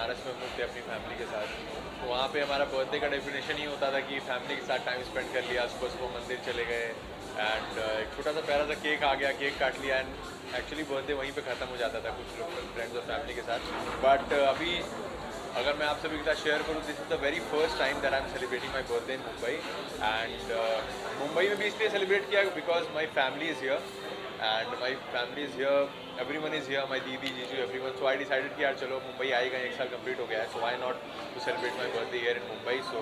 बनारस में मूव थे अपनी फैमिली के साथ, तो वहाँ पे हमारा बर्थडे का डेफिनेशन ही होता था कि फैमिली के साथ टाइम स्पेंड कर लिया, सुबह सुबह मंदिर चले गए एंड एक छोटा सा प्यारा सा केक आ गया, केक काट लिया एंड एक्चुअली बर्थडे वहीं पे ख़त्म हो जाता था कुछ लोग फ्रेंड्स और फैमिली के साथ। बट अभी अगर मैं आप सभी के साथ शेयर करूँ, this is the very first time that I am celebrating my birthday in Mumbai and Mumbai में भी इसलिए सेलिब्रेट किया because my family is here and my family is here, everyone is here, my दीदी जीजू एवरीवन। सो आई डिसाइडेड कि यार चलो मुंबई आएगा, 1 साल कंप्लीट हो गया है, so why not to celebrate my birthday here in Mumbai. So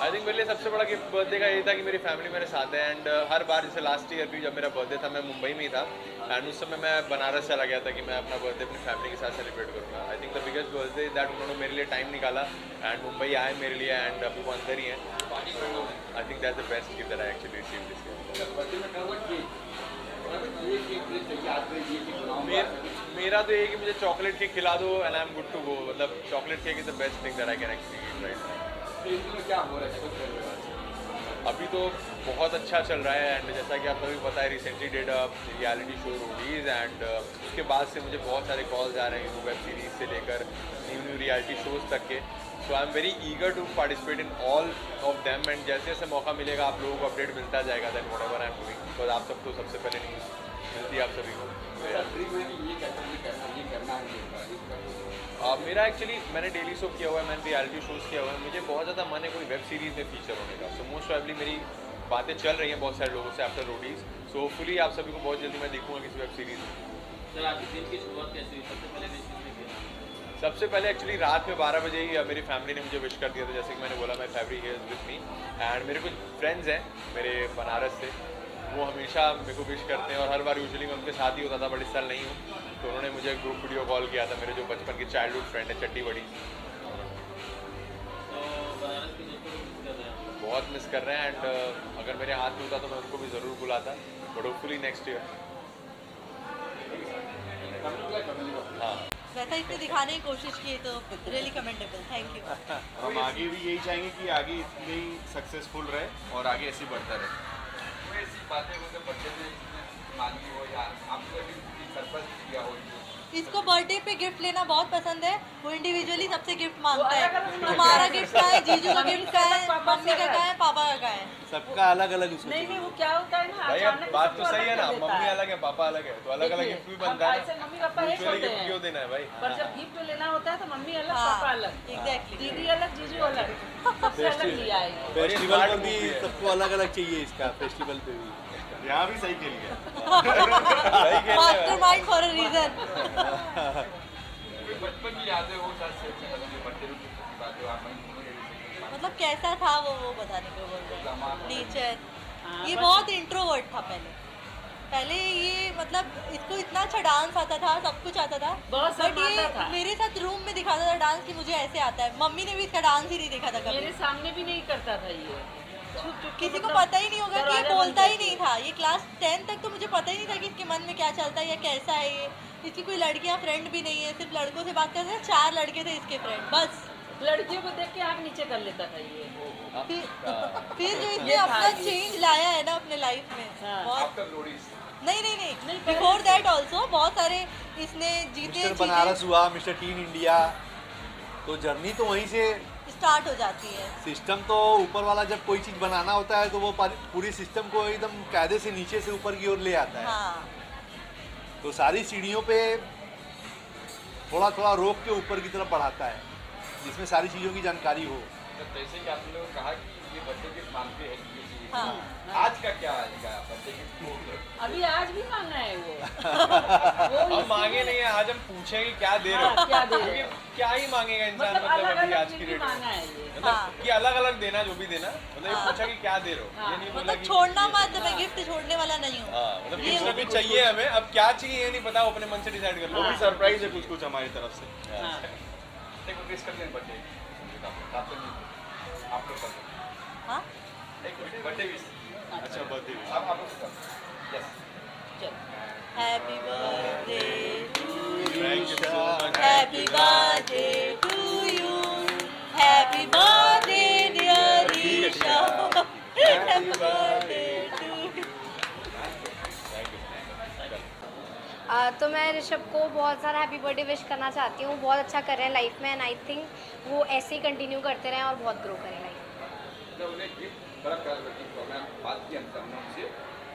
I think मेरे लिए सबसे बड़ा गिफ्ट बर्थडे का ये था कि मेरी फैमिली मेरे साथ है एंड हर बार जैसे लास्ट ईयर भी जब मेरा बर्थडे था मैं मुंबई में ही था एंड उस समय मैं बनारस चला गया था कि मैं अपना बर्थडे अपनी फैमिली के साथ सेलिब्रेट करूँगा। I think the biggest birthday that उन्होंने मेरे लिए टाइम निकाला एंड मुंबई आए मेरे लिए एंड अभी वो अंदर ही हैं। I think that's the best gift that I actually received this year. मेरा तो ये कि मुझे चॉकलेट केक खिला दो and I am good to go. मतलब chocolate cake is the best thing that I can actually eat right now. क्या हो रहा है अभी तो बहुत अच्छा चल रहा है एंड जैसा कि आप सभी पता है recently dead reality show Roadies and उसके बाद से मुझे बहुत सारे कॉल्स आ रहे हैं वेब सीरीज़ से लेकर न्यू रियलिटी शोज़ तक के। So I am very eager to participate in all of them and जैसे जैसे मौका मिलेगा आप लोगों को अपडेट मिलता जाएगा then whatever I am doing because आप सबको सबसे पहले न्यूज़ मिलती है आप सभी को। मेरा एक्चुअली मैंने डेली शो किया हुआ है, मैंने रियलिटी शोज़ किया हुआ है, मुझे बहुत ज़्यादा मन है कोई वेब सीरीज़ में फीचर होने का। सो मोस्ट प्रॉब्ली मेरी बातें चल रही हैं बहुत सारे लोगों से आफ्टर रोडीज़। सो होपफुली आप सभी को बहुत जल्दी मैं देखूंगा किसी वेब सीरीज़ में। सर आपकी दिन की शुरुआत कैसे हुई? सबसे पहले एक्चुअली रात में 12 बजे ही मेरी फैमिली ने मुझे विश कर दिया था, जैसे कि मैंने बोला my family here with me and मेरे कुछ फ्रेंड्स हैं मेरे बनारस से, वो हमेशा मेरे को विश करते हैं और हर बार यूजुअली मैं उनके साथ ही होता था बट इस साल नहीं हूँ, तो उन्होंने मुझे ग्रुप वीडियो कॉल किया था। मेरे जो बचपन की चाइल्डहुड फ्रेंड है चट्टी बड़ी, बहुत मिस कर रहे हैं एंड अगर मेरे हाथ में होता तो मैं उनको भी ज़रूर बुलाता बट होपफुली नेक्स्ट ईयर। हाँ वैसा इसने दिखाने की कोशिश की तो रियली कमेंडेबल, थैंक यू। हम आगे भी यही चाहेंगे कि आगे इतने ही सक्सेसफुल रहे और आगे ऐसे ही बढ़ता रहे। ऐसी बातें होकर बच्चे ने मांगी हो या आपने भी सरप्राइज किया हो? इसको बर्थडे पे गिफ्ट लेना बहुत पसंद है, वो इंडिविजुअली सबसे गिफ्ट मांगता है। तुम्हारा गिफ्ट का है, जीजू का गिफ्ट का है, मम्मी का है, पापा का है, सबका अलग अलग उसको नहीं वो क्या होता है ना भाई अब बात तो सही है ना, मम्मी अलग है पापा अलग है तो अलग अलग गिफ्ट भी बनता है ऐसे मम्मी पापा एक होते हैं क्यों देना है भाई। पर जब गिफ्ट लेना होता है तो मम्मी अलग पापा अलग, एग्जैक्टली। दीदी अलग जीजू अलग, सबसे अलग लिया है। फेस्टिवल पर भी सबको अलग अलग चाहिए इसका, फेस्टिवल पे भी यहाँ भी सही खेल गया। Mastermind for a reason. बचपन की यादें हो मतलब कैसा था वो बताने को बोल रहे हैं। नेचर ये बहुत इंट्रोवर्ट था पहले ये मतलब इसको इतना अच्छा डांस आता था, सब कुछ आता था बहुत बट ये शर्माता था। मेरे साथ रूम में दिखाता था डांस कि मुझे ऐसे आता है। मम्मी ने भी इसका डांस ही नहीं देखा था कभी, मेरे सामने भी नहीं करता था ये, किसी को पता ही नहीं होगा कि ये बोलता ही नहीं था। ये क्लास 10 तक तो मुझे पता ही नहीं था कि इसके मन में क्या चलता है या कैसा है ये। इसकी कोई लड़कियां फ्रेंड भी नहीं है, सिर्फ लड़कों से बात करते थे। 4 लड़के थे इसके फ्रेंड बस। लड़कियों को देख के आँख नीचे कर लेता था ये। फिर जो इसने अपना चेंज लाया है ना अपने लाइफ में बहुत। नहीं बिफोर दैट ऑल्सो बहुत सारे इसने जीते बनारस हुआ, मिस्टर टीन इंडिया, तो जर्नी तो वहीं से स्टार्ट हो जाती है। सिस्टम तो ऊपर वाला जब कोई चीज़ बनाना होता है तो वो पूरी सिस्टम को एकदम कायदे से नीचे से ऊपर की ओर ले आता है। हाँ। तो सारी सीढ़ियों पे थोड़ा थोड़ा रोक के ऊपर की तरफ बढ़ाता है जिसमें सारी चीज़ों की जानकारी हो। जैसे कि आपने लोग कहा कि ये बर्थडे गिफ्ट मांगते हैं हाँ। आज का क्या आएगा बर्थडे गिफ्ट? अभी आज भी मांगा है वो। हम मांगे नहीं है, आज हम पूछेंगे क्या दे रहे हो। क्या दे रहे हो? क्या ही मांगेगा इंसान मतलब मतलब अलग अभी आज अलग की चीज डेट मांगा में है ये। मतलब कि अलग अलग देना जो भी देना मतलब ये पूछा कि क्या दे रहे हो, ये नहीं बोला मतलब कि छोड़ना मत, मैं गिफ्ट छोड़ने वाला नहीं हूँ। हाँ मतलब कुछ ना कुछ चाहिए हमें, अब क्या चाहिए ये नहीं पता, वो अपने मन से डिसाइड कर लो। वो भी सरप्राइज है कुछ कुछ हमारी तरफ से। हाँ। देखो किस करते हैं बर्थडे आप लोग करते हैं हाँ एक बर्थडे विश। अच्छा बर्थडे विश आप लोग yes happy birthday to Thank you so much. Happy birthday to you, happy birthday dear Isha, happy birthday to. तो मैं ऋषभ को बहुत सारा हैप्पी बर्थडे विश करना चाहती हूँ। बहुत अच्छा कर रहे हैं लाइफ में एंड आई थिंक वो ऐसे ही कंटिन्यू करते रहें और बहुत ग्रो करें लाइफ में। उन्हें गिफ्ट बड़ा प्यार करती है, मैं बात की हमने उनसे,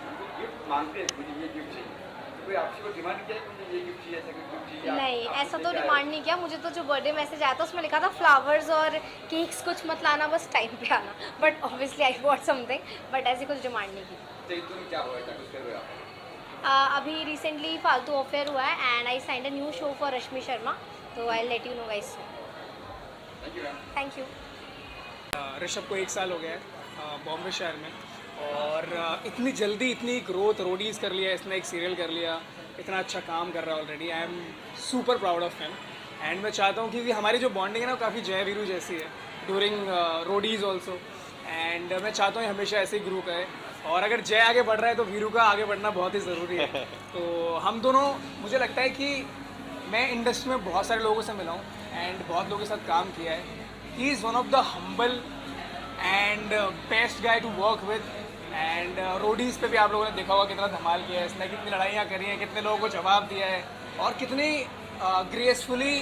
उनको गिफ्ट मांगते हैं मुझे ये गिफ्ट चाहिए, तो कोई आपसे कोई डिमांड किया है कि मुझे ये गिफ्ट चाहिए, ऐसा कोई गिफ्ट चाहिए? नहीं, ऐसा तो डिमांड नहीं किया। मुझे तो जो बर्थडे मैसेज आया था उसमें लिखा था फ्लावर्स और केक्स कुछ मत लाना, बस टाइम पे आना। But obviously I want something, but ऐसी कुछ डिमांड नहीं की। तो तुम क्या हुआ है, कुछ कर रहे हो आप? अभी रिसेंटली फालतू अफेयर हुआ है and I signed a new show for Rashmi Sharma, तो I let you know guys. Thank you ma'am. Thank you. Rishabh को 1 साल हो गया है बॉम्बे शहर में, और इतनी जल्दी इतनी ग्रोथ रोडीज़ कर लिया इसने, एक सीरियल कर लिया, इतना अच्छा काम कर रहा है already. I am super proud of him and मैं चाहता हूँ क्योंकि हमारी जो बॉन्डिंग है ना वो काफ़ी जय वीरू जैसी है ड्यूरिंग रोडीज़ ऑल्सो, एंड मैं चाहता हूँ हमेशा ऐसे ही ग्रो करे। और अगर जय आगे बढ़ रहा है तो वीरू का आगे बढ़ना बहुत ही ज़रूरी है। तो हम दोनों, मुझे लगता है कि मैं इंडस्ट्री में बहुत सारे लोगों से मिला हूँ एंड बहुत लोगों के साथ काम किया है। He is one of the humble and best guy to work with, and Roadies पे भी आप लोगों ने देखा होगा कितना धमाल किया है इसने, कितनी लड़ाइयाँ करी हैं, कितने लोगों को जवाब दिया है और कितनी ग्रेसफुली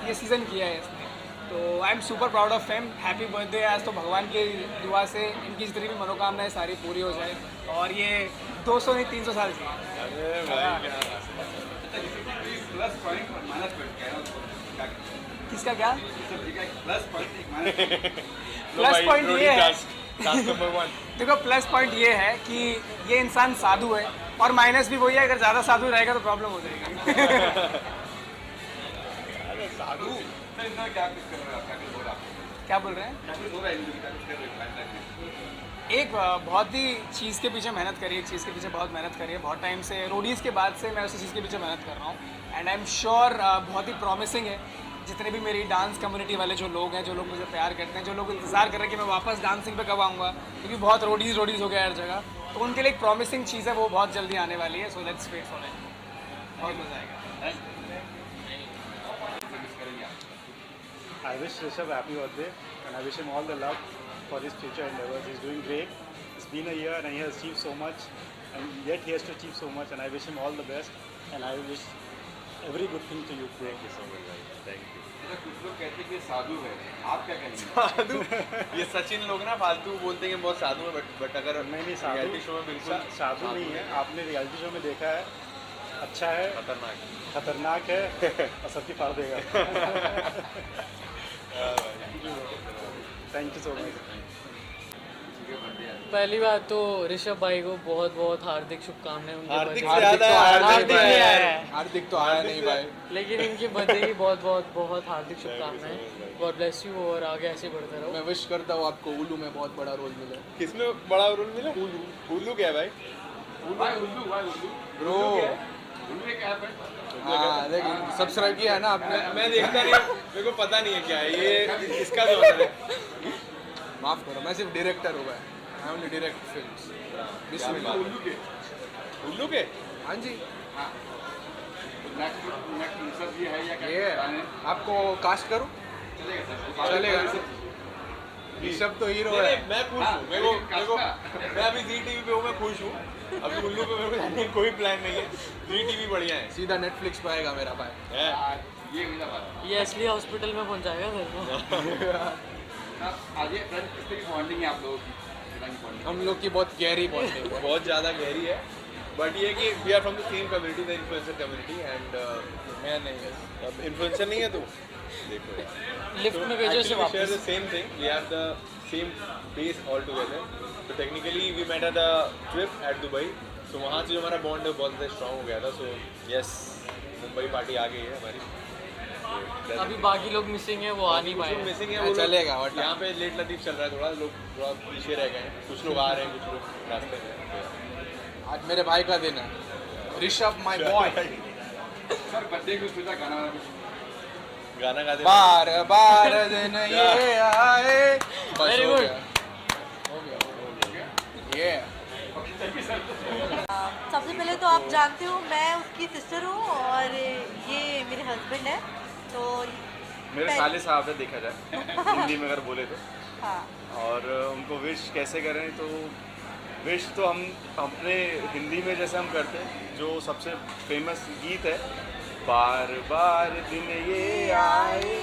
ये सीज़न किया है इसने। तो I am super proud of him. Happy birthday. आज तो भगवान की दुआ से इनकी जितनी भी मनोकामनाएं सारी पूरी हो जाए और ये 200 नहीं 300 साल की। प्लस पॉइंट और माइनस पॉइंट क्या है उसको? किसका क्या? प्लस पॉइंट एक माइनस प्लस पॉइंट ये है, नंबर 1 देखो प्लस पॉइंट ये है कि ये इंसान साधु है, और माइनस भी वही है अगर ज़्यादा साधु रहेगा तो प्रॉब्लम हो जाएगी। साधु क्या कुछ कर रहे हो, क्या कुछ हो रहा है, क्या बोल रहे हैं? क्या कुछ हो रहा है, क्या कुछ कर रहे हो लाइफ में? एक बहुत ही चीज़ के पीछे मेहनत करी है, एक चीज़ के पीछे बहुत मेहनत करी है बहुत टाइम से। रोडीज़ के बाद से मैं उसी चीज़ के पीछे मेहनत कर रहा हूँ एंड आई एम श्योर बहुत ही प्रॉमिसिंग है। जितने भी मेरी डांस कम्युनिटी वाले जो लोग हैं, जो लोग मुझे प्यार करते हैं, जो लोग इंतज़ार कर रहे हैं कि मैं वापस डांसिंग पे कब आऊँगा, क्योंकि बहुत रोडीज़ हो गया हर जगह, तो उनके लिए एक प्रॉमिसिंग चीज़ है, वो बहुत जल्दी आने वाली है। So let's wait for it, बहुत मज़ा आएगा। I wish Rishabh happy birthday and I wish him all the luck for his future endeavors. He's doing great. It's been a year and he has achieved so much, and yet he has to achieve so much, and I wish him all the best and I wish every good thing to you. Thank you so much. Thank you. अच्छा, कुछ लोग कहते हैं कि साधु है, आप क्या कहेंगे? साधु, ये सचिन लोग ना फालतू बोलते हैं कि बहुत साधु है, बट अगर नहीं साधु रियलिटी शो में बिल्कुल साधु नहीं है। आपने रियलिटी शो में देखा है, अच्छा है, खतरनाक। खतरनाक है और सबकी फाड़ देगा। Thank you so much. पहली बात तो ऋषभ भाई को बहुत बहुत हार्दिक शुभकामनाएं। उनके हार्दिक birthday- से ज्यादा हार्दिक नहीं आया है, हार्दिक तो आया नहीं भाई, लेकिन इनके बर्थडे की बहुत बहुत बहुत हार्दिक शुभकामनाएं। गॉड ब्लेस यू और आगे ऐसे बढ़ते रहो। मैं विश करता हूँ आपको उल्लू में बहुत बड़ा रोल मिले। किसमें बड़ा रोल मिला? उल्लू क्या है भाई? ब्रो हाँ देख, सब्सक्राइब किया है ना आपने? मैं देखता नहीं, मेरे को पता नहीं है क्या है ये, इसका जो है। माफ करो, मैं सिर्फ डायरेक्टर हूँ, आई ओनली डायरेक्ट फिल्म्स। बिस्मिल्लाह। उल्लू के? हाँ जी। नेक्स्ट सब ये है या क्या? ये आपको कास्ट करूँ? चलेगा। ऋषभ तो हीरो है। मैं खुश हूँ, मेरे को मैं अभी जी टीवी पे हूँ, मैं खुश हूँ। अभी उल्लू पे मेरे को जाने का कोई प्लान नहीं है। जी टीवी बढ़िया है, सीधा नेटफ्लिक्स पे आएगा मेरा भाई। ये मेरा बात। ये असली हॉस्पिटल में पहुंचाएगा घर को। आज ये फ्रेंड किस तरह की बॉन्डिंग है आप लोगों की? हम लोग की बहुत गहरी बॉन्डिंग है। बहुत ज़्यादा गहरी है, बट ये कि we are from the same community, the influencer community, and मैं नहीं, अब इन्फ्लुएंसर नहीं है तू, देखो लिफ्ट में भेजो से शेयर द वापस। Same thing, we have the same base all together. तो technically we met at the trip at Dubai, तो वहाँ से जो हमारा बॉन्ड है बहुत ज़्यादा स्ट्रॉन्ग हो गया था। सो यस, मुंबई पार्टी आ गई है हमारी। अभी बाकी लोग मिसिंग है, वो आ नहीं पाए। मिसिंग है, हाँ, वो लोग- चलेगा, what यहाँ पे लेट लतीफ चल रहा है, थोड़ा लोग थोड़ा पीछे रह गए हैं, कुछ लोग आ रहे हैं, कुछ लोग रास्ते में। आज मेरे भाई का दिन है, Rishabh my boy. Sir birthday को सोचा गाना वाना कुछ? गाना गाते बार बार दिन ये आए, बस Very हो good. गया, हो गया, ये सबसे पहले तो आप जानते हो मैं उसकी सिस्टर हूँ और ये मेरे हस्बैंड है। तो मेरे पहले- साले साहब है देखा जाए हिंदी में अगर बोले तो। हाँ, और उनको विश कैसे करें, तो विश तो हम अपने हिंदी में जैसे हम करते हैं, जो सबसे फेमस गीत है, बार बार दिन ये आए,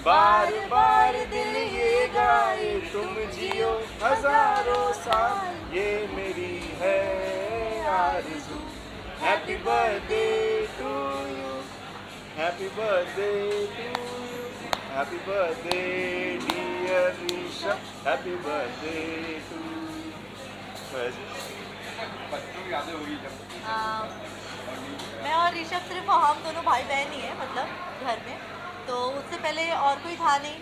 बार बार दिन ये गाए, तुम जियो हजारों साल, ये मेरी है आरज़ू। Happy birthday to you, happy birthday to you, happy birthday dear Rishabh, happy birthday to you. बच्चों की यादें होगी जब मैं और ऋषभ सिर्फ हम दोनों भाई बहन ही हैं, मतलब घर में। तो उससे पहले और कोई था नहीं।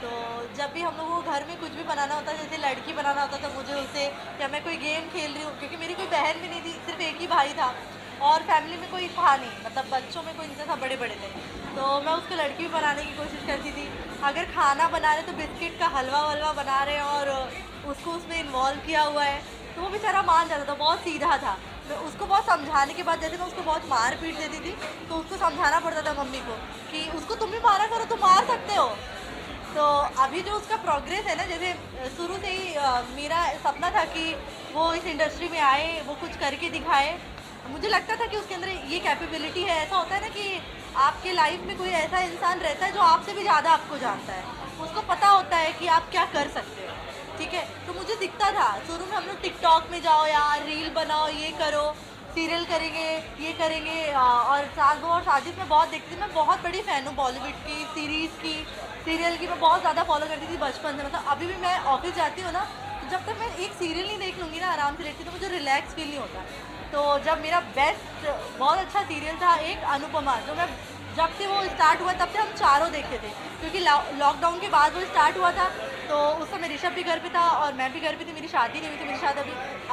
तो जब भी हम लोगों को घर में कुछ भी बनाना होता, जैसे लड़की बनाना होता था मुझे उससे, या मैं कोई गेम खेल रही हूँ, क्योंकि मेरी कोई बहन भी नहीं थी, सिर्फ एक ही भाई था और फैमिली में कोई था नहीं, मतलब बच्चों में कोई नहीं था, बड़े बड़े थे। तो मैं उसको लड़की भी बनाने की कोशिश करती थी। अगर खाना बना रहे तो बिस्किट का हलवा वलवा बना रहे हैं और उसको उसमें इन्वॉल्व किया हुआ है, तो वो बेचारा मान जाता था, बहुत सीधा था। मैं उसको बहुत समझाने के बाद, जैसे मैं उसको बहुत मार पीट देती थी, तो उसको समझाना पड़ता था मम्मी को कि उसको तुम भी मारा करो, तुम मार सकते हो। तो अभी जो उसका प्रोग्रेस है ना, जैसे शुरू से ही मेरा सपना था कि वो इस इंडस्ट्री में आए, वो कुछ करके दिखाए। मुझे लगता था कि उसके अंदर ये कैपेबिलिटी है। ऐसा होता है ना कि आपके लाइफ में कोई ऐसा इंसान रहता है जो आपसे भी ज़्यादा आपको जानता है, उसको पता होता है कि आप क्या कर सकते हो, ठीक है। तो मुझे दिखता था शुरू में, हम लोग टिकटॉक में जाओ यार, रील बनाओ, ये करो, सीरियल करेंगे, ये करेंगे। और सास बहू और साजिद में बहुत देखती थी। मैं बहुत बड़ी फ़ैन हूँ बॉलीवुड की सीरीज़ की, सीरियल की मैं बहुत ज़्यादा फॉलो करती थी बचपन से। मतलब अभी भी मैं ऑफिस जाती हूँ ना, तो जब तक मैं एक सीरियल नहीं देख लूँगी ना आराम से लेटी, तो मुझे रिलैक्स फील नहीं होता। तो जब मेरा बेस्ट बहुत अच्छा सीरियल था एक अनुपमा, जो मैं जब से वो स्टार्ट हुआ तब से हम चारों देखते थे, क्योंकि लॉकडाउन के बाद वो स्टार्ट हुआ था। तो उस समय ऋषभ भी घर पे था और मैं भी घर पे थी, मेरी शादी नहीं हुई थी, मेरी शादी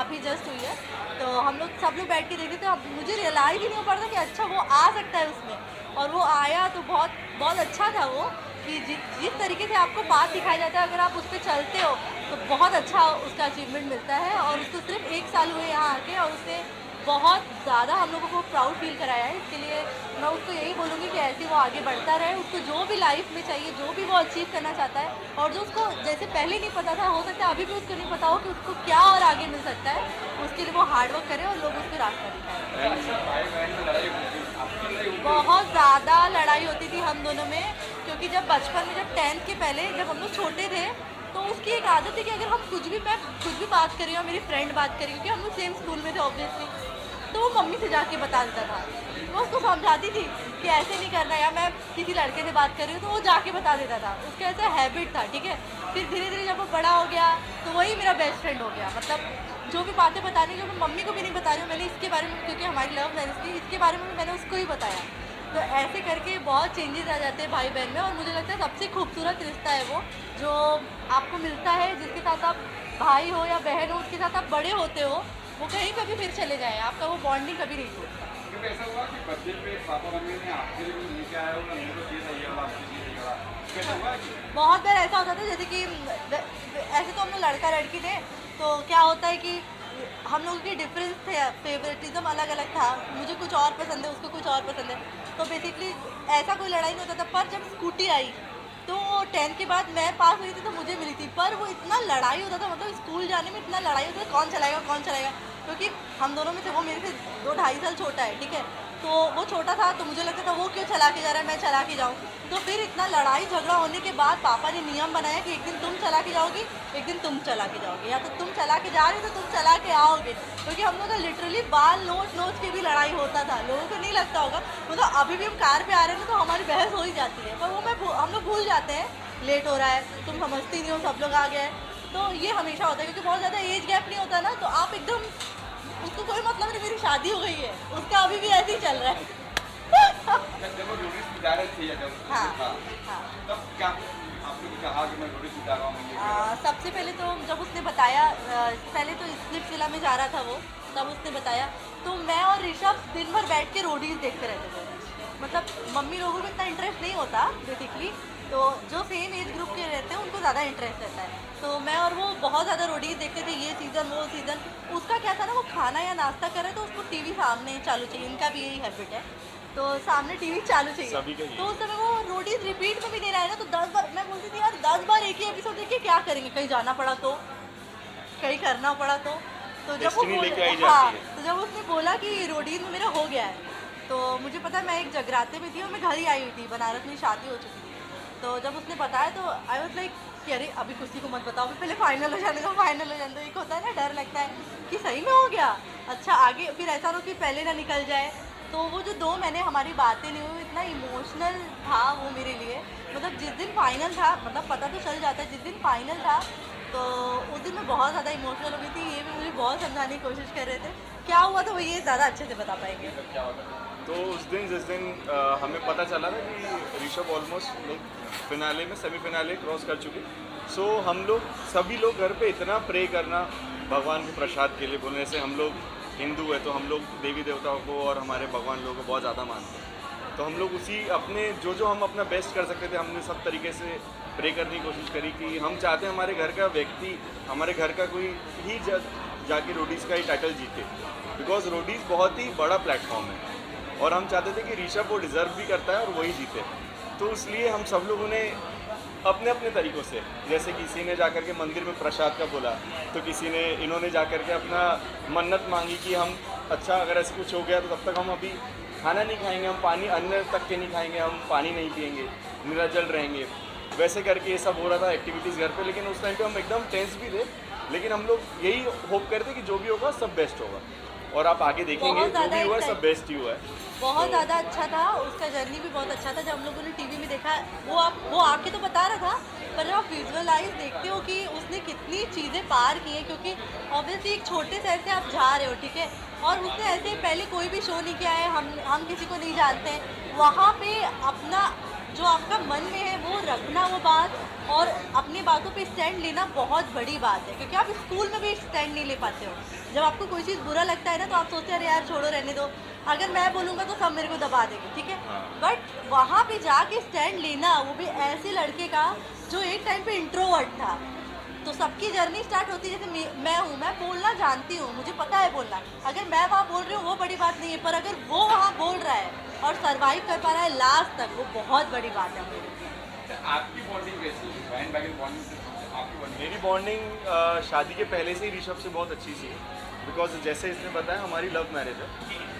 अभी जस्ट हुई है। तो हम लोग सब लोग बैठ के देखते थे। अब मुझे रियलाइज़ ही नहीं हो पा रहा था कि अच्छा वो आ सकता है उसमें, और वो आया तो बहुत बहुत अच्छा था वो, कि जिस तरीके से आपको बात दिखाया जाता है, अगर आप उस पर चलते हो तो बहुत अच्छा उसका अचीवमेंट मिलता है। और उसको सिर्फ 1 साल हुए यहाँ आके, और उसने बहुत ज़्यादा हम लोगों को प्राउड फील कराया है। इसके लिए मैं उसको यही बोलूँगी कि ऐसे वो आगे बढ़ता रहे, उसको जो भी लाइफ में चाहिए, जो भी वो अचीव करना चाहता है, और जो उसको जैसे पहले नहीं पता था, हो सकता है अभी भी उसको नहीं पता हो कि उसको क्या और आगे मिल सकता है, उसके लिए वो हार्डवर्क करे और लोग उसको रास्ता दिखाएं। बहुत ज़्यादा लड़ाई होती थी हम दोनों में, क्योंकि जब बचपन में, जब 10th के पहले जब हम लोग छोटे थे, तो उसकी एक आदत थी कि अगर हम मैं कुछ भी बात कर रही हूँ, मेरी फ्रेंड बात कर रही हूँ, क्योंकि हम लोग सेम स्कूल में थे ऑब्वियसली, तो वो मम्मी से जाके बता देता था। वो उसको समझाती थी कि ऐसे नहीं करना, या मैं किसी लड़के से बात कर रही हूँ तो वो जाके बता देता था। उसका ऐसा हैबिट था, ठीक है। फिर धीरे धीरे जब वो बड़ा हो गया तो वही मेरा बेस्ट फ्रेंड हो गया। मतलब जो भी बातें बतानी, जो मैं मम्मी को भी नहीं बता रही हूँ, मैंने इसके बारे में, क्योंकि हमारी लव मैरिज थी, इसके बारे में भी मैंने उसको ही बताया। तो ऐसे करके बहुत चेंजेस आ जाते हैं भाई बहन में, और मुझे लगता है सबसे खूबसूरत रिश्ता है वो जो आपको मिलता है, जिसके साथ आप भाई हो या बहन हो, उसके साथ आप बड़े होते हो, वो कहीं पे भी फिर चले जाए, आपका वो बॉन्डिंग कभी नहीं टूटता। ऐसा हुआ कि बर्थडे पे पापा मम्मी ने आपके लिए भी लेके आया होगा, मेरे को ये चाहिए होगा, आपके लिए चाहिए होगा, कैसा हुआ कि बहुत बार ऐसा होता था, जैसे कि ऐसे तो हम लोग लड़का लड़की थे, तो क्या होता है कि हम लोगों की डिफरेंस थे, फेवरेटिज्म अलग अलग था, मुझे कुछ और पसंद है, उसको कुछ और पसंद है, तो बेसिकली ऐसा कोई लड़ाई नहीं होता था। पर जब स्कूटी आई तो 10th के बाद मैं पास हुई थी तो मुझे मिली थी, पर वो इतना लड़ाई होता था, मतलब स्कूल जाने में इतना लड़ाई होता था, कौन चलाएगा, क्योंकि हम दोनों में से वो मेरे से 2-2.5 साल छोटा है, ठीक है। तो वो छोटा था, तो मुझे लगता था वो क्यों चला के जा रहा है, मैं चला के जाऊँ। तो फिर इतना लड़ाई झगड़ा होने के बाद पापा ने नियम बनाया कि एक दिन तुम चला के जाओगी, एक दिन तुम चला के जाओगे, या तो तुम चला के जा रही हो तो तुम चला के आओगे। क्योंकि हम लोग का लिटरली बाल नोच के भी लड़ाई होता था। लोगों को नहीं लगता होगा, मतलब अभी भी हम कार पे आ रहे हैं ना तो हमारी बहस हो ही जाती है, पर वो हम लोग भूल जाते हैं, लेट हो रहा है, तुम समझती नहीं हो, सब लोग आ गए। तो ये हमेशा होता है, क्योंकि बहुत ज़्यादा एज गैप नहीं होता ना, तो आप एकदम, उसको कोई मतलब नहीं, मेरी शादी हो गई है, उसका अभी भी ऐसे ही चल रहा है। जब वो रोटी सुधा रहे थे, हाँ। तब क्या आपने कहा कि मैं रोटी सुधा रहा हूँ? सबसे पहले तो जब उसने बताया, पहले तो स्प्लिट विला में जा रहा था वो, तब उसने बताया, तो मैं और ऋषभ दिन भर बैठ के रोडीज देखते रहते थे। मतलब मम्मी लोगों को इतना इंटरेस्ट नहीं होता बेसिकली, तो जो सेम एज ग्रुप के रहते हैं उनको ज़्यादा इंटरेस्ट रहता है। तो मैं और वो बहुत ज़्यादा रोडीज देखते थे, ये सीज़न वो सीज़न। उसका क्या था ना, वो खाना या नाश्ता करे तो उसको टीवी सामने चालू चाहिए, इनका भी यही हैबिट है, तो सामने टीवी चालू चाहिए। तो उस समय वो रोडीज रिपीट में भी दे रहा है ना, तो 10 बार मैं बोलती थी यार 10 बार एक ही एपिसोड देख के क्या करेंगे, कहीं जाना पड़ा तो, कहीं करना पड़ा तो तो डेस्टिनी लेके आई हाँ, जाती है। तो जब उसने बोला कि रोडीज में मेरा हो गया है, तो मुझे पता है मैं एक जगराते में थी और मैं घर ही आई हुई थी, बनारस में शादी हो चुकी थी। तो जब उसने बताया तो आई वाज लाइक कि अरे अभी किसी को मत बताओ, पहले फाइनल हो जाने दो, फाइनल हो जाने दो। एक होता है ना डर लगता है कि सही में हो गया, अच्छा आगे फिर ऐसा ना कि पहले ना निकल जाए। तो वो जो 2 महीने हमारी बातें नहीं हुई, इतना इमोशनल था वो मेरे लिए। मतलब जिस दिन फाइनल था, मतलब पता तो चल जाता है, जिस दिन फाइनल था तो उस दिन मैं बहुत ज़्यादा इमोशनल हो गई थी। ये भी मुझे बहुत समझाने की कोशिश कर रहे थे क्या हुआ, तो वो ये ज़्यादा अच्छे से बता पाएंगे। तो उस दिन जिस दिन हमें पता चला था कि ऋषभ ऑलमोस्ट लाइक फिनाले में सेमीफिनाले क्रॉस कर चुके, सो हम लोग सभी लोग घर पे इतना प्रे करना भगवान के प्रसाद के लिए बोलने से, हम लोग हिंदू है तो हम लोग देवी देवताओं को और हमारे भगवान लोगों को बहुत ज़्यादा मानते हैं। तो हम लोग उसी अपने जो हम अपना बेस्ट कर सकते थे, हमने सब तरीके से प्रे करने की कोशिश करी कि हम चाहते हैं हमारे घर का व्यक्ति, हमारे घर का कोई ही जाके रोडीज़ का ही टाइटल जीते, बिकॉज रोडीज़ बहुत ही बड़ा प्लेटफॉर्म है और हम चाहते थे कि ऋषभ वो डिज़र्व भी करता है और वही जीते। तो इसलिए हम सब लोगों ने अपने अपने तरीक़ों से, जैसे किसी ने जाकर के मंदिर में प्रसाद का बोला, तो किसी ने इन्होंने जाकर के अपना मन्नत मांगी कि हम अच्छा अगर ऐसे कुछ हो गया तो तब तक हम अभी खाना नहीं खाएंगे, हम पानी अन्न तक के नहीं खाएंगे, हम पानी नहीं पिएंगे, निराजल रहेंगे। वैसे करके ये सब हो रहा था एक्टिविटीज़ घर पे, लेकिन उस टाइम पे हम एकदम टेंस भी थे, लेकिन हम लोग यही होप करते कि जो भी होगा सब बेस्ट होगा और आप आगे देखेंगे जो भी हुआ सब बेस्ट ही हुआ है। बहुत ज़्यादा अच्छा था, उसका जर्नी भी बहुत अच्छा था। जब हम लोगों ने टीवी में देखा, वो आके तो बता रहा था, पर आप विजुअलाइज देखते हो कि उसने कितनी चीज़ें पार की हैं, क्योंकि ऑब्वियसली एक छोटे शहर से आप जा रहे हो, ठीक है, और उसने ऐसे पहले कोई भी शो नहीं किया है, हम किसी को नहीं जानते हैं, वहाँ पे अपना जो आपका मन में है वो रखना, वो बात, और अपनी बातों पे स्टैंड लेना बहुत बड़ी बात है, क्योंकि आप स्कूल में भी स्टैंड नहीं ले पाते हो। जब आपको कोई चीज़ बुरा लगता है ना, तो आप सोचते हैं अरे यार छोड़ो रहने दो, अगर मैं बोलूँगा तो सब मेरे को दबा देंगे, ठीक है, बट वहाँ पे जाके स्टैंड लेना, वो भी ऐसे लड़के का जो एक टाइम पे इंट्रोवर्ट था। तो सबकी जर्नी स्टार्ट होती है, जैसे मैं हूँ, मैं बोलना जानती हूँ, मुझे पता है बोलना, अगर मैं वहाँ बोल रही हूँ वो बड़ी बात नहीं है, पर अगर वो वहाँ बोल रहा है और सरवाइव कर पा रहा है लास्ट तक, वो बहुत बड़ी बात है मेरे लिए। आपकी बॉन्डिंग कैसी है? बहन भाई की बॉन्डिंग, आपकी बॉन्डिंग? मेरी बॉन्डिंग शादी के पहले से ही ऋषभ से बहुत अच्छी सी है, बिकॉज जैसे इसने बताया हमारी लव मैरिज है,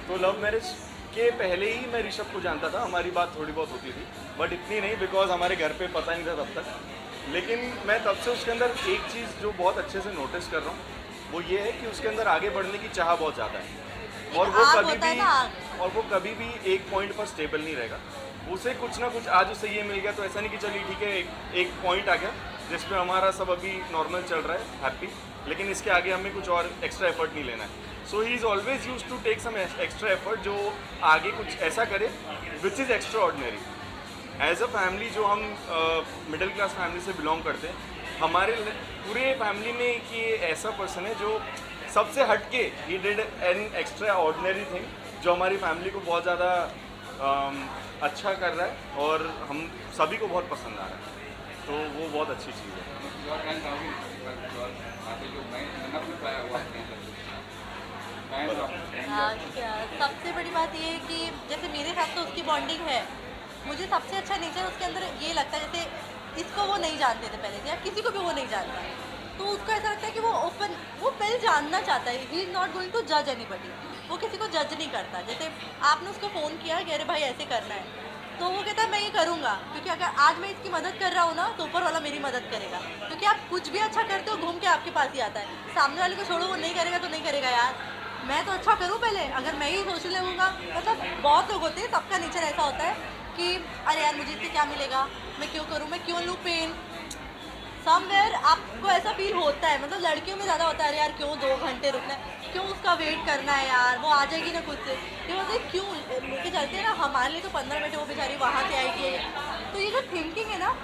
तो लव मैरिज के पहले ही मैं ऋषभ को जानता था, हमारी बात थोड़ी बहुत होती थी, बट इतनी नहीं, बिकॉज हमारे घर पे पता नहीं था तब तक। लेकिन मैं तब से उसके अंदर एक चीज़ जो बहुत अच्छे से नोटिस कर रहा हूँ, वो ये है कि उसके अंदर आगे बढ़ने की चाह बहुत ज़्यादा है, और वो कभी भी एक पॉइंट पर स्टेबल नहीं रहेगा। उसे कुछ ना कुछ, आज उसे ये मिल गया तो ऐसा नहीं कि चलिए ठीक है एक पॉइंट आ गया जिस पे हमारा सब अभी नॉर्मल चल रहा है, हैप्पी, लेकिन इसके आगे हमें कुछ और एक्स्ट्रा एफर्ट नहीं लेना है। So he is always use to take some extra effort, जो आगे कुछ ऐसा करे which is extraordinary. As a family, जो हम मिडिल क्लास फैमिली से बिलोंग करते हैं, हमारे पूरे फैमिली में एक ये ऐसा पर्सन है जो सबसे हट के he did an extra ordinary thing, जो हमारी फैमिली को बहुत ज़्यादा अच्छा कर रहा है और हम सभी को बहुत पसंद आ रहा है, तो वो बहुत अच्छी चीज़ है। सबसे बड़ी बात ये है कि जैसे मेरे साथ तो उसकी बॉन्डिंग है, मुझे सबसे अच्छा नेचर उसके अंदर ये लगता है, जैसे इसको वो नहीं जानते थे पहले से, या किसी को भी वो नहीं जानता, तो उसको ऐसा लगता है कि वो पहले जानना चाहता है, he is not going to जज एनीबडी, वो किसी को जज नहीं करता। जैसे आपने उसको फ़ोन किया कि अरे भाई ऐसे करना है, तो वो कहता है मैं ये करूँगा, क्योंकि अगर आज मैं इसकी मदद कर रहा हूँ ना, तो ऊपर वाला मेरी मदद करेगा, क्योंकि आप कुछ भी अच्छा करते हो घूम के आपके पास ही आता है। सामने वाले को छोड़ो, वो नहीं करेगा तो नहीं करेगा यार, मैं तो अच्छा करूँ पहले, अगर मैं ही सोच लगूँगा। मतलब बहुत लोग होते हैं, सबका नेचर ऐसा होता है कि अरे यार मुझे इससे क्या मिलेगा, मैं क्यों करूँ, मैं क्यों लूँ पेन। समवेयर आपको ऐसा फील होता है, मतलब लड़कियों में ज़्यादा होता है, अरे यार क्यों 2 घंटे रुकना है, क्यों उसका वेट करना है यार, वो आ जाएगी ना खुद से, ये बोलते क्यों लेके चलते हैं ना, हमारे लिए तो 15 मिनट वो बेचारी वहाँ से आएगी। तो ये जो थिंकिंग है ना,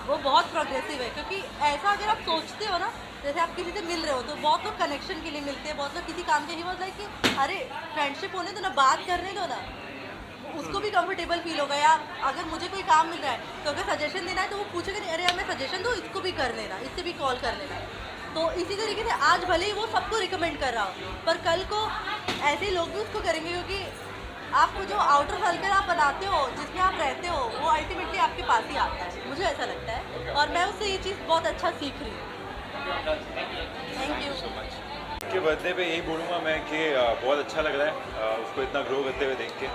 वो बहुत प्रोग्रेसिव है, क्योंकि ऐसा अगर आप सोचते हो ना, जैसे आप किसी से मिल रहे हो तो बहुत लोग कनेक्शन के लिए मिलते हैं, बहुत लोग किसी काम के लिए, बहुत लाइक कि अरे फ्रेंडशिप होने दो ना, बात करने दो ना, उसको भी कंफर्टेबल फील होगा। या अगर मुझे कोई काम मिल रहा है तो अगर सजेशन देना है तो वो पूछेगा नहीं, अरे यार मैं सजेशन दूँ, इसको भी कर लेना, इससे भी कॉल कर लेना। तो इसी तरीके से आज भले ही वो सबको रिकमेंड कर रहा हो, पर कल को ऐसे ही लोग भी उसको करेंगे, क्योंकि आपको जो आउटर सर्कल आप बनाते हो, जिसमें आप रहते हो, वो अल्टीमेटली आपके पास ही आता है, मुझे ऐसा लगता है, और मैं उससे ये चीज़ बहुत अच्छा सीख रही हूँ। Thank you so much. के बर्थडे पे यही बोलूँगा मैं कि बहुत अच्छा लग रहा है उसको इतना ग्रो करते हुए देख के।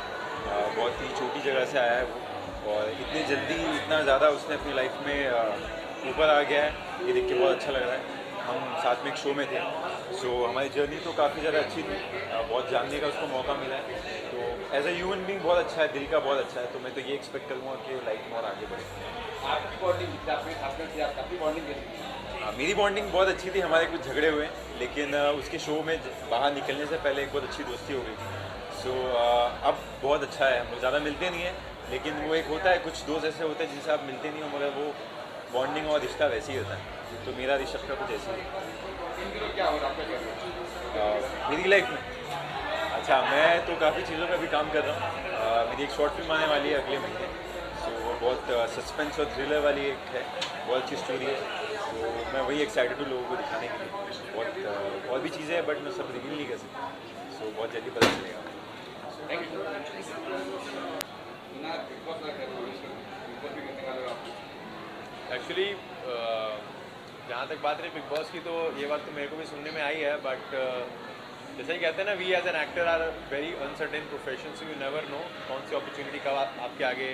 बहुत ही छोटी जगह से आया है वो और इतनी जल्दी इतना ज़्यादा उसने अपनी लाइफ में ऊपर आ गया है, ये देख के बहुत अच्छा लग रहा है। हम साथ में एक शो में थे, सो हमारी जर्नी तो काफ़ी ज़्यादा अच्छी थी, बहुत जानने का उसको मौका मिला है। तो एज ए ह्यूमन बीइंग बहुत अच्छा है, दिल का बहुत अच्छा है। तो मैं तो ये एक्सपेक्ट करूँगा कि लाइफ में और आगे बढ़े। आपकी बॉन्डिंग आपकी बॉन्डिंग कैसी? मेरी बॉन्डिंग बहुत अच्छी थी, हमारे कुछ झगड़े हुए लेकिन उसके शो में बाहर निकलने से पहले एक बहुत अच्छी दोस्ती हो गई थी। सो अब बहुत अच्छा है। हम लोग ज़्यादा मिलते नहीं हैं लेकिन वो एक होता है, कुछ दोस्त ऐसे होते हैं जिनसे आप मिलते नहीं हो मगर वो बॉन्डिंग और रिश्ता वैसे ही होता है। तो मेरा ऋषभ का कुछ ऐसे ही क्या हो रहा है मेरी लाइफ में। अच्छा, मैं तो काफ़ी चीज़ों पे भी काम कर रहा हूँ। मेरी एक शॉर्ट फिल्म आने वाली है अगले महीने, सो वो बहुत सस्पेंस और थ्रिलर वाली एक है, बहुत अच्छी स्टोरी है। तो मैं वही एक्साइटेड हूँ लोगों को दिखाने के लिए। बहुत और भी चीज़ें हैं बट मैं सब रिवील नहीं कर सकता, सो बहुत जल्दी पता चलेगा। एक्चुअली जहाँ तक बात रही बिग बॉस की, तो ये बात तो मेरे को भी सुनने में आई है बट जैसे ही कहते हैं ना, we as an actor are very uncertain profession, so you never know कौन सी अपॉर्चुनिटी कब आपके आगे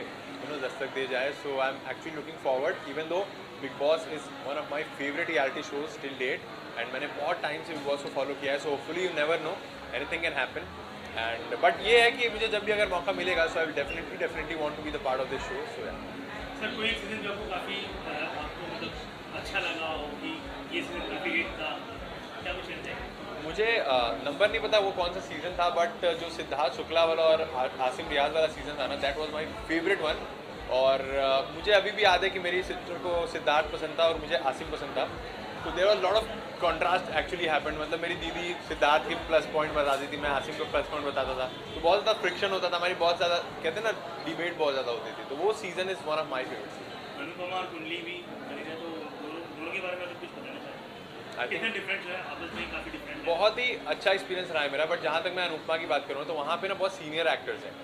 दस्तक दे जाए। So I am actually looking forward, even though Bigg Boss is one of my favourite reality shows till date and मैंने बहुत टाइम से बिग बॉस को फॉलो किया है। So hopefully you never know, anything can happen and but ये है कि मुझे जब भी अगर मौका मिलेगा so I will definitely want to be the part of this show. So sir कोई एक सीजन जो आपको काफ़ी आपको मतलब अच्छा लगा हो कि ये सीजन काफ़ी हिट था, क्या कुछ कहते हैं? मुझे नंबर नहीं पता वो कौन सा सीज़न था बट जो सिद्धार्थ शुक्ला वाला और आसिम रियाज वाला सीज़न था ना, that was my favourite one. और मुझे अभी भी याद है कि मेरी सिस्टर को सिद्धार्थ पसंद था और मुझे आसिम पसंद था। तो there was lot of contrast actually happened, मतलब मेरी दीदी सिद्धार्थ की प्लस पॉइंट बताती थी, मैं आसिम को प्लस पॉइंट बताता था। तो बहुत ज़्यादा फ्रिक्शन होता था, हमारी बहुत ज़्यादा कहते हैं ना डिबेट बहुत ज़्यादा होती थी। तो वो season is one of my favourite. Anupama और कुंडली भी तो दोनों के बारे में तो कुछ बताना चाहिए, कितने डिफरेंट है आपस में? काफ़ी डिफरेंट। बहुत ही अच्छा एक्सपीरियंस रहा है मेरा, बट जहाँ तक मैं अनुपमा की बात करूँ तो वहाँ पे ना बहुत सीनियर एक्टर्स हैं।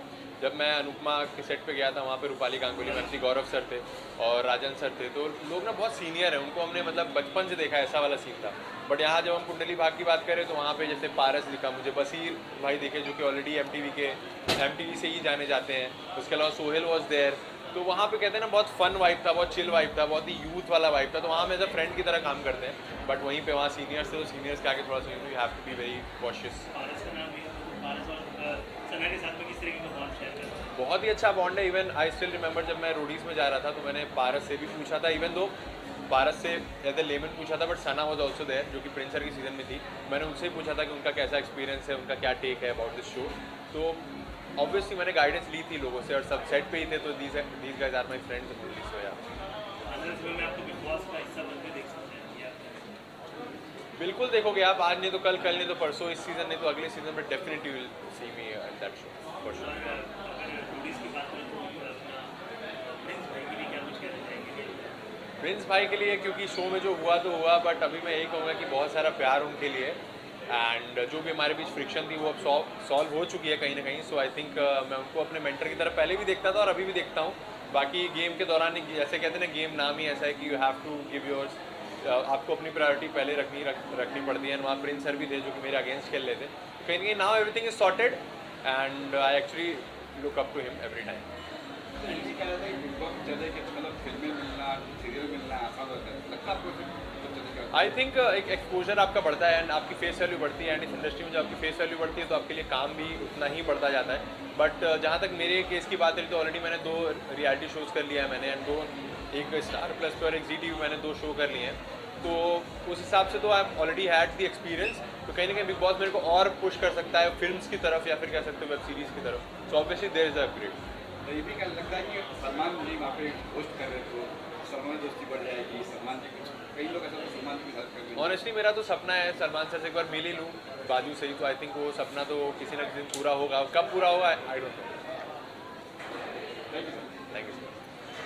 जब मैं अनुपमा के सेट पे गया था वहाँ पे रूपाली गांगुली मैम थी, गौरव सर थे और राजन सर थे। तो लोग ना बहुत सीनियर हैं, उनको हमने मतलब बचपन से देखा, ऐसा वाला सीन था। बट यहाँ जब हम कुंडली भाग की बात करें तो वहाँ पे जैसे पारस दिखा मुझे, बसीर भाई दिखे जो कि ऑलरेडी MTV से ही जाने जाते हैं, उसके अलावा सोहेल वॉज देयर। तो वहाँ पे कहते हैं ना बहुत फन वाइब था, बहुत चिल वाइब था, बहुत ही यूथ वाला वाइब था। तो वहाँ में एज अ फ्रेंड की तरह काम करते हैं, बट वहीं पे वहाँ सीनियर्स थे तो सीनियर्स के आगे थोड़ा सा you have to be very cautious. बहुत ही अच्छा बॉन्ड है। इवन आई स्टिल रिमेंबर जब मैं रोडीज़ में जा रहा था तो मैंने पारस से भी पूछा था, इवन दो पारस से एज ए लेमन पूछा था but Sana was also there जो कि प्रिंस सर की सीज़न में थी। मैंने उनसे ही पूछा था कि उनका कैसा एक्सपीरियंस है, उनका क्या टेक है अबाउट दिस शो। तो ऑब्वियसली मैंने गाइडेंस ली थी लोगों से और सब सेट पे ही थे। तो these guys are my friends in this show. बिल्कुल देखोगे आप, आज नहीं तो कल, कल नहीं तो परसों, इस सीज़न नहीं तो अगले सीज़न में definitely will see me in that show for sure. Prince भाई के लिए क्योंकि शो में जो हुआ तो हुआ, बट अभी मैं यही कहूँगा कि बहुत सारा प्यार उनके लिए एंड जो भी हमारे बीच फ्रिक्शन थी वो अब सॉल्व हो चुकी है कहीं ना कहीं। सो आई थिंक मैं उनको अपने मेंटर की तरह पहले भी देखता था और अभी भी देखता हूँ। बाकी गेम के दौरान जैसे कहते हैं ना, गेम नाम ही ऐसा है कि you have to give yours, आपको अपनी प्रायोरिटी पहले रखनी पड़ती है। वहाँ प्रिंस सर भी थे जो कि मेरे अगेंस्ट खेल रहे थे। कहीं ना कहीं now everything is sorted and I actually look up to him every time. I think एक एक्सपोजर आपका बढ़ता है एंड आपकी फेस वैल्यू बढ़ती है एंड इस इंडस्ट्री में जब आपकी फेस वैल्यू बढ़ती है तो आपके लिए काम भी उतना ही बढ़ता जाता है। बट जहाँ तक मेरे केस की बात रही तो ऑलरेडी मैंने 2 रियलिटी शोज़ कर लिया है मैंने एंड 2, एक स्टार प्लस पे और एक ZTV मैंने 2 शो कर लिए हैं। तो उस हिसाब से तो I am already had the experience. तो कहीं ना कहीं बिग बॉस मेरे को और पुश कर सकता है फिल्म्स की तरफ या फिर कह सकते हो वेब सीरीज़ की तरफ। So obviously there is a upgrade. ये भी क्या लगता है कि सलमान जी वहाँ पे होस्ट कर रहे तो सलमान दोस्ती बढ़ जाएगी, सलमान जी कुछ कई लोग ऐसा सलमान जी के साथ कर रहे हैं। ऑनेस्टली मेरा तो सपना है सलमान सर से एक बार मिल ही लूँ बाजू से ही। तो आई थिंक वो सपना तो किसी ना किसी दिन पूरा होगा, कब पूरा होगा I don't know. Thank you sir.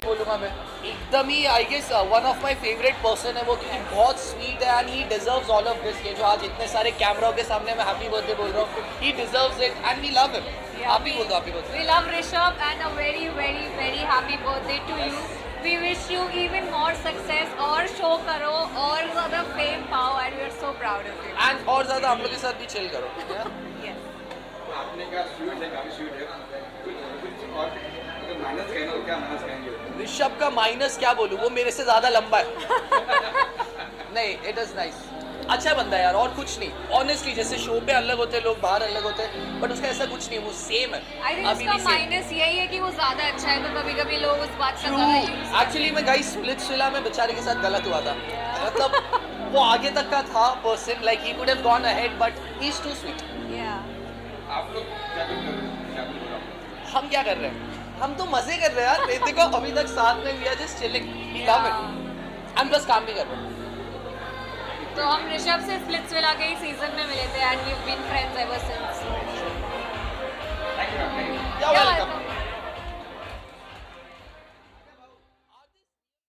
बोलूँगा मैं एकदम ही I guess one of my favourite person है वो, क्योंकि बहुत स्वीट है and he deserves all of this. ये जो आज इतने सारे कैमराओं के सामने मैं हैप्पी बर्थडे बोल रहा हूँ, he deserves it and we love him. आप ही बोल दो, आप ही बोल दो। We love Rishabh and a very, very, very happy birthday to you. we wish you even more success और शो करो और ज़्यादा फेम पाओ and we are so proud of you. And और ज़्यादा हम लोग के साथ भी चिल करो. Yes. आपने कहा स्वीट है, काफी स्वीट है, कुछ और अगर माइनस कहना हो क्या माइनस कहेंगे? ऋषभ का माइनस क्या बोलूँ, वो मेरे से ज़्यादा लंबा है. नहीं, इट इज़ नाइस. अच्छा बंदा है यार, और कुछ नहीं. ऑनेस्टली जैसे शो पे अलग होते हैं लोग, बाहर अलग होते हैं, बट उसका ऐसा कुछ नहीं, वो सेम है. I think उसका माइनस यही है कि वो ज़्यादा अच्छा है, तो कभी-कभी लोग उस बात का ज़्यादा यूज़. एक्चुअली मैं गाइस स्प्लिट्सविला में बेचारे के साथ गलत हुआ था. मतलब वो आगे तक का था person, like he could have gone ahead but he is too sweet. आप लोग क्या कर रहे हो? हम क्या कर रहे हैं? हम तो मजे कर रहे हैं यार. देखो अभी तक साथ में we are just chilling. We love it. हम बस काम भी कर रहे हैं. तो हम ऋषभ से स्प्लिट्सविला के ही सीजन में मिले थे and we've been friends ever since. You're welcome.